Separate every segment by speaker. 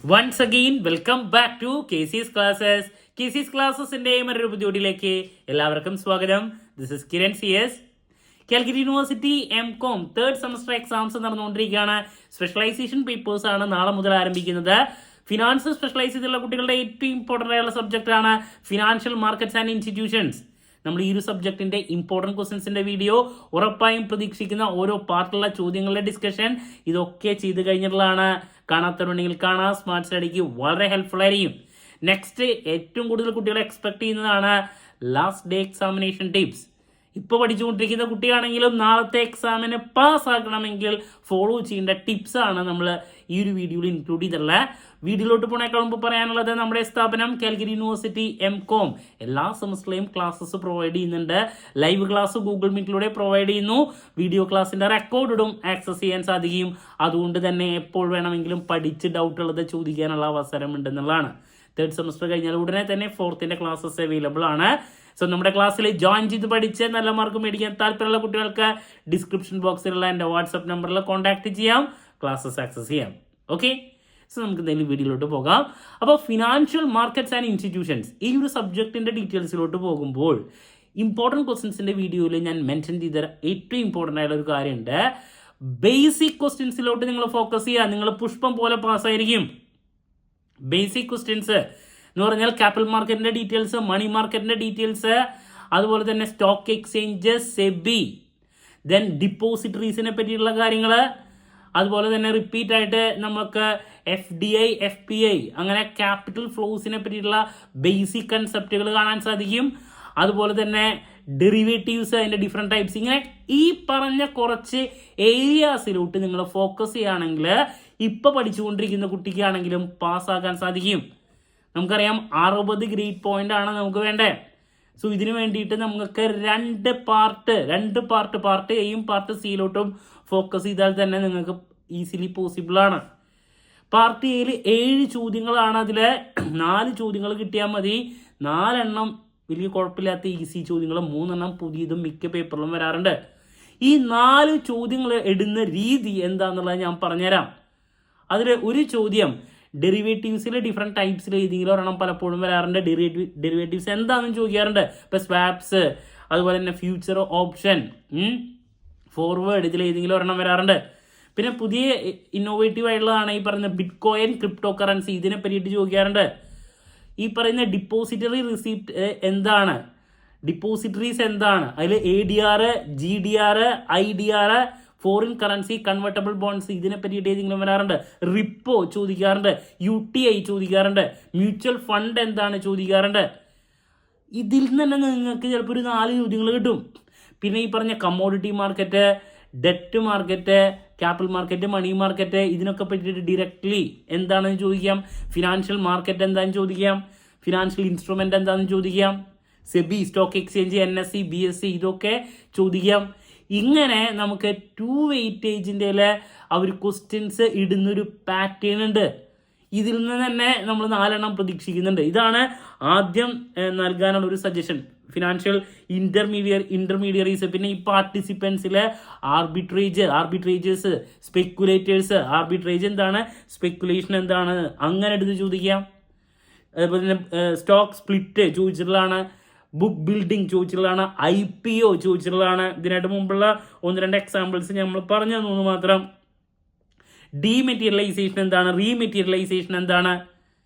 Speaker 1: Once again, welcome back to KC's Classes. KC's Classesന്റെ മറ്റൊരു പുതിയോടിയിലേക്ക് എല്ലാവർക്കും സ്വാഗതം. This is Kiran CS. Calicut university M.Com third semester exams നടന്നുകൊണ്ടിരിക്കുകയാണ്. Specialisation papers ആണ് നാളെ മുതൽ ആരംഭിക്കുന്നത്. ഫിനാൻസ് സ്പെഷ്യലൈസ് ചെയ്തുള്ള കുട്ടികളുടെ ഏറ്റവും ഇമ്പോർട്ടൻ്റ് ആയുള്ള സബ്ജക്റ്റ് ആണ് ഫിനാൻഷ്യൽ മാർക്കറ്റ്സ് ആൻഡ് ഇൻസ്റ്റിറ്റ്യൂഷൻസ്. നമ്മൾ ഈ ഒരു സബ്ജക്റ്റിന്റെ ഇമ്പോർട്ടൻറ്റ് ക്വസ്റ്റ്യൻസിന്റെ വീഡിയോ ഉറപ്പായും പ്രതീക്ഷിക്കുന്ന ഓരോ പാർട്ടിലുള്ള ചോദ്യങ്ങളുടെ ഡിസ്കഷൻ ഇതൊക്കെ ചെയ്ത് കഴിഞ്ഞിട്ടുള്ളതാണ്. കാണാത്തവരുണ്ടെങ്കിൽ കാണാം. സ്മാർട്ട് സ്റ്റഡിക്ക് വളരെ ഹെൽപ്ഫുൾ ആയിരിക്കും. നെക്സ്റ്റ് ഏറ്റവും കൂടുതൽ കുട്ടികൾ എക്സ്പെക്ട് ചെയ്യുന്നതാണ് ലാസ്റ്റ് ഡേ എക്സാമിനേഷൻ ടിപ്സ്. ഇപ്പോൾ പഠിച്ചുകൊണ്ടിരിക്കുന്ന കുട്ടിയാണെങ്കിലും നാളത്തെ എക്സാമിന് പാസ് ആക്കണമെങ്കിൽ ഫോളോ ചെയ്യേണ്ട ടിപ്സ് ആണ് നമ്മൾ ഈ ഒരു വീഡിയോയിൽ ഇൻക്ലൂഡ് ചെയ്തിട്ടുള്ള. വീഡിയോയിലോട്ട് പോണേക്കാൾ മുമ്പ് പറയാനുള്ളത് നമ്മുടെ സ്ഥാപനം കാലിക്കറ്റ് യൂണിവേഴ്സിറ്റി M.Com എല്ലാ സെമസ്റ്ററിലെയും ക്ലാസ്സസ് പ്രൊവൈഡ് ചെയ്യുന്നുണ്ട്. ലൈവ് ക്ലാസ് ഗൂഗിൾ മീറ്റിലൂടെ പ്രൊവൈഡ് ചെയ്യുന്നു. വീഡിയോ ക്ലാസ്സിന്റെ റെക്കോർഡും ആക്സസ് ചെയ്യാൻ സാധിക്കും. അതുകൊണ്ട് തന്നെ എപ്പോൾ വേണമെങ്കിലും പഠിച്ച് ഡൗട്ടുള്ളത് ചോദിക്കാനുള്ള അവസരം ഉണ്ടെന്നുള്ളതാണ്. തേർഡ് സെമസ്റ്റർ കഴിഞ്ഞാൽ ഉടനെ തന്നെ ഫോർത്തിന്റെ ക്ലാസ്സസ് അവൈലബിൾ ആണ്. സോ നമ്മുടെ ക്ലാസ്സിൽ ജോയിൻ ചെയ്ത് പഠിച്ച് നല്ല മാർക്ക് മേടിക്കാൻ താല്പര്യമുള്ള കുട്ടികൾക്ക് ഡിസ്ക്രിപ്ഷൻ ബോക്സിലുള്ള എൻ്റെ വാട്സപ്പ് നമ്പറിൽ കോൺടാക്ട് ചെയ്യാം, ക്ലാസ്സസ് ആക്സസ് ചെയ്യാം. ഓക്കെ, സോ നമുക്ക് എന്തെങ്കിലും വീഡിയോയിലോട്ട് പോകാം. അപ്പോൾ ഫിനാൻഷ്യൽ മാർക്കറ്റ്സ് ആൻഡ് ഇൻസ്റ്റിറ്റ്യൂഷൻസ് ഈ ഒരു സബ്ജക്റ്റിൻ്റെ ഡീറ്റെയിൽസിലോട്ട് പോകുമ്പോൾ ഇമ്പോർട്ടൻറ്റ് ക്വസ്റ്റ്യൻസിൻ്റെ വീഡിയോയിൽ ഞാൻ മെൻഷൻ ചെയ്ത ഏറ്റവും ഇമ്പോർട്ടൻ്റ് ആയിട്ടുള്ള ഒരു കാര്യമുണ്ട്. ബേസിക് ക്വസ്റ്റ്യൻസിലോട്ട് നിങ്ങൾ ഫോക്കസ് ചെയ്യുക. നിങ്ങൾ പുഷ്പം പോലെ പാസ്സായിരിക്കും. ബേസിക് ക്വസ്റ്റ്യൻസ് എന്ന് പറഞ്ഞാൽ ക്യാപിറ്റൽ മാർക്കറ്റിന്റെ ഡീറ്റെയിൽസ്, മണി മാർക്കറ്റിന്റെ ഡീറ്റെയിൽസ്, അതുപോലെ തന്നെ സ്റ്റോക്ക് എക്സ്ചേഞ്ച്, സെബി, ദെൻ ഡിപ്പോസിറ്ററീസിനെ പറ്റിയിട്ടുള്ള കാര്യങ്ങൾ, അതുപോലെ തന്നെ റിപ്പീറ്റ് ആയിട്ട് നമുക്ക് FDI, FPI അങ്ങനെ ക്യാപിറ്റൽ ഫ്ലോസിനെ പറ്റിയിട്ടുള്ള ബേസിക് കൺസെപ്റ്റുകൾ കാണാൻ സാധിക്കും. അതുപോലെ തന്നെ ഡെറിവേറ്റീവ്സ്, അതിൻ്റെ ഡിഫറെൻറ്റ് ടൈപ്സ്, ഇങ്ങനെ ഈ പറഞ്ഞ കുറച്ച് ഏരിയാസിലോട്ട് നിങ്ങൾ ഫോക്കസ് ചെയ്യുകയാണെങ്കിൽ ഇപ്പോൾ പഠിച്ചുകൊണ്ടിരിക്കുന്ന കുട്ടിക്കാണെങ്കിലും പാസ്സാക്കാൻ സാധിക്കും. നമുക്കറിയാം 60 ഗ്രേഡ് പോയിന്റ് ആണ് നമുക്ക് വേണ്ടത്. സോ ഇതിന് വേണ്ടിയിട്ട് നമുക്ക് രണ്ട് പാർട്ട് എയും പാർട്ട് സിയിലോട്ടും ഫോക്കസ് ചെയ്താൽ തന്നെ നിങ്ങൾക്ക് ഈസിലി പോസിബിൾ ആണ്. പാർട്ട് എയിൽ 7 ചോദ്യങ്ങളാണ്. അതിൽ 4 ചോദ്യങ്ങൾ കിട്ടിയാൽ മതി. 4 എണ്ണം വലിയ കുഴപ്പമില്ലാത്ത ഈസി ചോദ്യങ്ങൾ, 3 എണ്ണം പുതിയതും മിക്ക പേപ്പറിലും വരാറുണ്ട്. ഈ 4 ചോദ്യങ്ങൾ ഇടുന്ന രീതി എന്താണെന്നുള്ളത് ഞാൻ പറഞ്ഞുതരാം. അതിൽ ഒരു ചോദ്യം ഡെറിവേറ്റീവ്സിലെ ഡിഫറെൻറ്റ് ടൈപ്സിൽ ഏതെങ്കിലും ഒരെണ്ണം പലപ്പോഴും വരാറുണ്ട്. ഡെറിവേറ്റീവ്സ് എന്താണെന്ന് ചോദിക്കാറുണ്ട്. ഇപ്പോൾ സ്വാപ്സ്, അതുപോലെ തന്നെ ഫ്യൂച്ചർ ഓപ്ഷൻ, ഫോർവേഡ്, ഇതിൽ ഏതെങ്കിലും ഒരെണ്ണം വരാറുണ്ട്. പിന്നെ പുതിയ ഇന്നോവേറ്റീവ് ആയിട്ടുള്ളതാണ് ഈ പറയുന്ന ബിറ്റ് കോയിൻ, ക്രിപ്റ്റോ കറൻസി, ഇതിനെ പറ്റിയിട്ട് ചോദിക്കാറുണ്ട്. ഈ പറയുന്ന ഡിപ്പോസിറ്ററി റിസീപ്റ്റ് എന്താണ്, ഡിപ്പോസിറ്ററീസ് എന്താണ്, അതിൽ ADR, GDR, IDR, foreign currency convertible bonds, ഇതിനെ പറ്റിയിട്ട് ഏതെങ്കിലും വരാറുണ്ട്. റിപ്പോ ചോദിക്കാറുണ്ട്, UTI ചോദിക്കാറുണ്ട്, മ്യൂച്വൽ ഫണ്ട് എന്താണ് ചോദിക്കാറുണ്ട്. ഇതിൽ നിന്ന് തന്നെ നിങ്ങൾക്ക് ചിലപ്പോൾ ഒരു 4 ചോദ്യങ്ങൾ കിട്ടും. പിന്നെ ഈ പറഞ്ഞ commodity market, debt market, capital market, money market, ഇതിനൊക്കെ പറ്റിയിട്ട് ഡയറക്റ്റ്ലി എന്താണെന്ന് ചോദിക്കാം. ഫിനാൻഷ്യൽ മാർക്കറ്റ് എന്താണെന്ന് ചോദിക്കാം. ഫിനാൻഷ്യൽ ഇൻസ്ട്രുമെൻ്റ് എന്താണെന്ന് ചോദിക്കാം. SEBI, stock exchange, NSE, BSE, ഇതൊക്കെ ചോദിക്കാം. ഇങ്ങനെ നമുക്ക് 2 വെയിറ്റേജിൻ്റെ അവർ ക്വസ്റ്റ്യൻസ് ഇടുന്നൊരു പാറ്റേൺ ഉണ്ട്. ഇതിൽ നിന്ന് തന്നെ നമ്മൾ 4 എണ്ണം പ്രതീക്ഷിക്കുന്നുണ്ട്. ഇതാണ് ആദ്യം നൽകാനുള്ള ഒരു ഫിനാൻഷ്യൽ ഇന്റർമീഡിയറീസ്. പിന്നെ ഈ പാർട്ടിസിപ്പൻസിലെ ആർബിട്രേജേഴ്സ്, സ്പെക്കുലേറ്റേഴ്സ്, ആർബിട്രേജ് എന്താണ്, സ്പെക്കുലേഷൻ എന്താണ്, അങ്ങനെ എടുത്ത് ചോദിക്കാം. അതുപോലെ തന്നെ സ്റ്റോക്ക് സ്പ്ലിറ്റ് ചോദിച്ചിട്ടുള്ളതാണ്, ബുക്ക് ബിൽഡിംഗ് ചോദിച്ചിട്ടുള്ളതാണ്, IPO ചോദിച്ചിട്ടുള്ളതാണ്. ഇതിനായിട്ട് മുമ്പുള്ള 1-2 എക്സാമ്പിൾസ് നമ്മൾ പറഞ്ഞു തന്നു മാത്രം. ഡീമെറ്റീരിയലൈസേഷൻ എന്താണ്, റീമെറ്റീരിയലൈസേഷൻ എന്താണ്.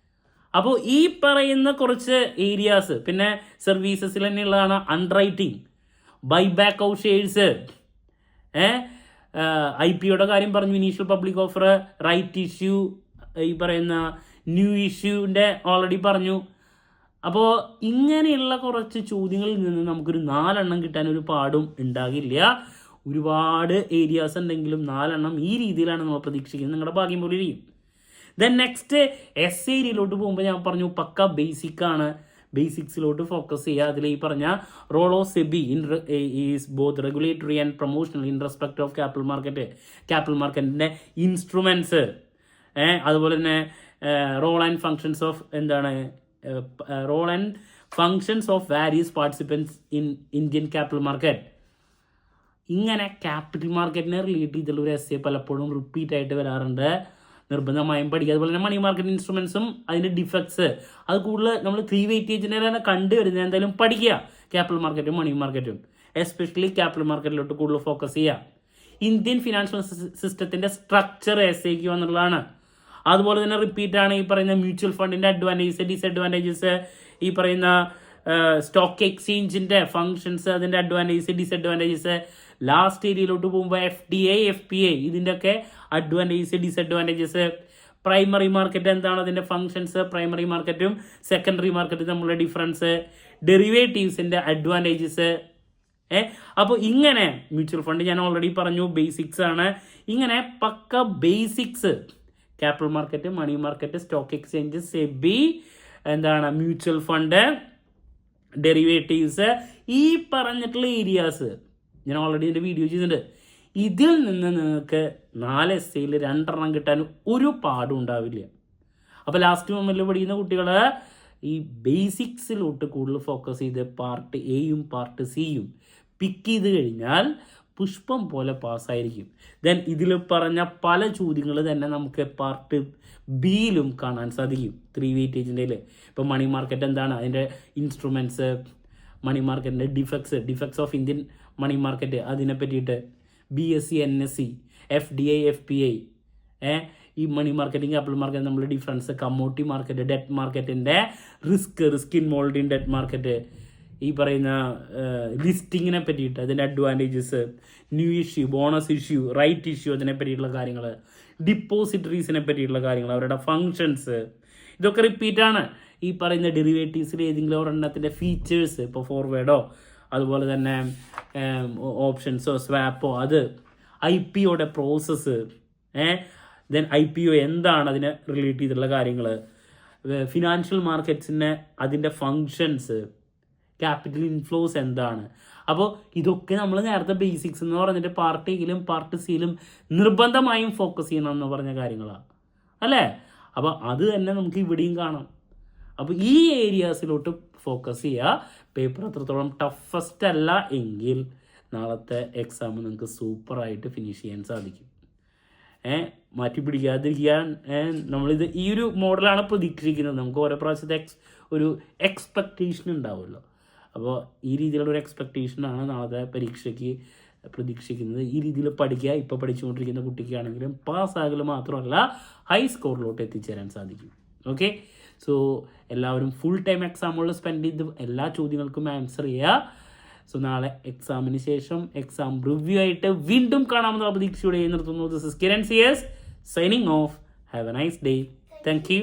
Speaker 1: അപ്പോൾ ഈ പറയുന്ന കുറച്ച് ഏരിയാസ്, പിന്നെ സർവീസസിൽ തന്നെയുള്ളതാണ് അൺറൈറ്റിംഗ്, ബൈബാക്ക് ഔട്ട് ഷെയർസ്, IPOയുടെ കാര്യം പറഞ്ഞു, initial public offer, right issue, ഈ പറയുന്ന ന്യൂ ഇഷ്യൂൻ്റെ ഓൾറെഡി പറഞ്ഞു. അപ്പോൾ ഇങ്ങനെയുള്ള കുറച്ച് ചോദ്യങ്ങളിൽ നിന്ന് നമുക്കൊരു 4 എണ്ണം കിട്ടാൻ ഒരു പാടും ഉണ്ടാകില്ല. ഒരുപാട് ഏരിയാസ് ഉണ്ടെങ്കിലും 4 എണ്ണം ഈ രീതിയിലാണ് നമ്മൾ പ്രതീക്ഷിക്കുന്നത്. നിങ്ങളുടെ ഭാഗ്യം പോലെ ഇരിക്കും. ദെൻ നെക്സ്റ്റ് ഏരിയയിലോട്ട് പോകുമ്പോൾ ഞാൻ പറഞ്ഞു പക്ക ബേസിക്കാണ്. ബേസിക്സിലോട്ട് ഫോക്കസ് ചെയ്യുക. അതിൽ ഈ പറഞ്ഞ role of SEBI is both regulatory and promotional in respect of capital മാർക്കറ്റിൻ്റെ ഇൻസ്ട്രുമെൻറ്റ്സ്, അതുപോലെ തന്നെ role and functions of various participants in Indian capital market. ഇങ്ങനെ ക്യാപിറ്റൽ മാർക്കറ്റിനെ റിലേറ്റ് ചെയ്തുള്ള ഒരു essay പലപ്പോഴും റിപ്പീറ്റ് ആയിട്ട് വരാറുണ്ട്. നിർബന്ധമായും പഠിക്കുക. അതുപോലെ തന്നെ മണി മാർക്കറ്റ് ഇൻസ്ട്രുമെൻസും അതിൻ്റെ ഡിഫക്ട്സ് അത് കൂടുതൽ നമ്മൾ 3 വെയിറ്റേജിനെ തന്നെ കണ്ടുവരുന്നത് എന്തായാലും പഠിക്കുക. ക്യാപിറ്റൽ മാർക്കറ്റും മണി മാർക്കറ്റും എസ്പെഷ്യലി ക്യാപിറ്റൽ മാർക്കറ്റിലോട്ട് കൂടുതൽ ഫോക്കസ് ചെയ്യുക. ഇന്ത്യൻ ഫിനാൻഷ്യൽ സിസ്റ്റത്തിൻ്റെ സ്ട്രക്ചർ എസ്ഐക്കുക എന്നുള്ളതാണ്. അതുപോലെ തന്നെ റിപ്പീറ്റാണ് ഈ പറയുന്ന മ്യൂച്വൽ ഫണ്ടിൻ്റെ അഡ്വാൻറ്റേജസ്, ഡിസഡ്വാൻറ്റേജസ്, ഈ പറയുന്ന സ്റ്റോക്ക് എക്സ്ചേഞ്ചിൻ്റെ ഫങ്ഷൻസ്, അതിൻ്റെ അഡ്വാൻറ്റേജസ്, ഡിസഡ്വാൻറ്റേജസ്. ലാസ്റ്റ് ഏരിയയിലോട്ട് പോകുമ്പോൾ FDI, FPI ഇതിൻ്റെയൊക്കെ അഡ്വാൻറ്റേജസ്, ഡിസഡ്വാൻറ്റേജസ്. പ്രൈമറി മാർക്കറ്റ് എന്താണ്, അതിൻ്റെ ഫങ്ഷൻസ്, പ്രൈമറി മാർക്കറ്റും സെക്കൻഡറി മാർക്കറ്റും തമ്മിലുള്ള ഡിഫറൻസ്, ഡെറിവേറ്റീവ്സിൻ്റെ അഡ്വാൻറ്റേജസ്. അപ്പോൾ ഇങ്ങനെ മ്യൂച്വൽ ഫണ്ട് ഞാൻ ഓൾറെഡി പറഞ്ഞു ബേസിക്സ് ആണ്. ഇങ്ങനെ പക്ക basics capital market, money market, stock exchange, SEBI, എന്താണ് മ്യൂച്വൽ ഫണ്ട്, ഡെറിവേറ്റീവ്സ്, ഈ പറഞ്ഞിട്ടുള്ള ഏരിയാസ് ഞാൻ ഓൾറെഡി എൻ്റെ വീഡിയോ ചെയ്തിട്ടുണ്ട്. ഇതിൽ നിന്ന് നിങ്ങൾക്ക് 4 എസ്സേയിൽ 2 എണ്ണം കിട്ടാൻ ഒരു പാടും ഉണ്ടാവില്ല. അപ്പോൾ ലാസ്റ്റ് മൊമെൻറ്റിൽ പഠിക്കുന്ന കുട്ടികൾ ഈ ബേസിക്സിലോട്ട് കൂടുതൽ ഫോക്കസ് ചെയ്ത് പാർട്ട് എയും പാർട്ട് സിയും പിക്ക് ചെയ്ത് കഴിഞ്ഞാൽ പുഷ്പം പോലെ പാസ്സായിരിക്കും. ദെൻ ഇതിൽ പറഞ്ഞ പല ചോദ്യങ്ങൾ തന്നെ നമുക്ക് പാർട്ട് ബിയിലും കാണാൻ സാധിക്കും 3 വെയിറ്റേജിൻ്റെ. ഇപ്പോൾ മണി മാർക്കറ്റ് എന്താണ്, അതിൻ്റെ ഇൻസ്ട്രുമെൻറ്റ്സ്, മണി മാർക്കറ്റിൻ്റെ defects of Indian money market, അതിനെ പറ്റിയിട്ട് BSc, NSC, FDI, FPI, ഈ മണി മാർക്കറ്റിംഗ് ക്യാപിറ്റൽ മാർക്കറ്റ് നമ്മൾ ഡിഫറൻസ്, കമ്മോഡിറ്റി മാർക്കറ്റ്, ഡെറ്റ് മാർക്കറ്റിൻ്റെ risk involve in debt market, ഈ പറയുന്ന ലിസ്റ്റിങ്ങിനെ പറ്റിയിട്ട് അതിൻ്റെ advantages, new issue, bonus issue, right issue, അതിനെ പറ്റിയിട്ടുള്ള കാര്യങ്ങൾ, ഡിപ്പോസിറ്ററീസിനെ പറ്റിയിട്ടുള്ള കാര്യങ്ങൾ, അവരുടെ ഫങ്ഷൻസ്, ഇതൊക്കെ റിപ്പീറ്റാണ്. ഈ പറയുന്ന ഡെറിവേറ്റീവ്സിൽ ഏതെങ്കിലും ഒരെണ്ണത്തിൻ്റെ ഫീച്ചേഴ്സ്, ഇപ്പോൾ ഫോർവേഡോ അതുപോലെ തന്നെ ഓപ്ഷൻസോ സ്വാപ്പോ, അത് IPOയുടെ പ്രോസസ്സ്, ദെൻ IPO എന്താണ്, അതിനെ റിലേറ്റ് ചെയ്തിട്ടുള്ള കാര്യങ്ങൾ, ഫിനാൻഷ്യൽ മാർക്കറ്റ്സിന് അതിൻ്റെ ഫങ്ഷൻസ്, ക്യാപിറ്റൽ ഇൻഫ്ലോസ് എന്താണ്. അപ്പോൾ ഇതൊക്കെ നമ്മൾ നേരത്തെ ബേസിക്സ് എന്ന് പറഞ്ഞിട്ട് പാർട്ട് എയിലും പാർട്ട് സിയിലും നിർബന്ധമായും ഫോക്കസ് ചെയ്യണം എന്ന് പറഞ്ഞ കാര്യങ്ങളാണ് അല്ലേ. അപ്പോൾ അത് തന്നെ നമുക്ക് ഇവിടെയും കാണാം. അപ്പോൾ ഈ ഏരിയാസിലോട്ട് ഫോക്കസ് ചെയ്യുക. പേപ്പർ അത്രത്തോളം ടഫസ്റ്റ് അല്ല എങ്കിൽ നാളത്തെ എക്സാം നിങ്ങൾക്ക് സൂപ്പറായിട്ട് ഫിനിഷ് ചെയ്യാൻ സാധിക്കും. മാറ്റി പിടിക്കാതിരിക്കാൻ നമ്മളിത് ഈ ഒരു മോഡലാണ് പ്രതീക്ഷിക്കുന്നത്. നമുക്ക് ഓരോ പ്രാവശ്യത്തെ ഒരു എക്സ്പെക്റ്റേഷൻ ഉണ്ടാവുമല്ലോ. അപ്പോൾ ഈ രീതിയിലുള്ള ഒരു എക്സ്പെക്റ്റേഷനാണ് നാളത്തെ പരീക്ഷയ്ക്ക് പ്രതീക്ഷിക്കുന്നത്. ഈ രീതിയിൽ പഠിക്കുക. ഇപ്പോൾ പഠിച്ചുകൊണ്ടിരിക്കുന്ന കുട്ടിക്കാണെങ്കിലും പാസ്സാകൽ മാത്രമല്ല ഹൈ സ്കോറിലോട്ട് എത്തിച്ചേരാൻ സാധിക്കും. ഓക്കെ, സോ എല്ലാവരും ഫുൾ ടൈം എക്സാമുകളിൽ സ്പെൻഡ് ചെയ്ത് എല്ലാ ചോദ്യങ്ങൾക്കും ആൻസർ ചെയ്യുക. സോ നാളെ എക്സാമിന് ശേഷം എക്സാം റിവ്യൂ ആയിട്ട് വീണ്ടും കാണാമെന്നുള്ള പ്രതീക്ഷയോടെ നിർത്തുന്നു. This is Kiran CS signing off. Have a nice day. Thank U.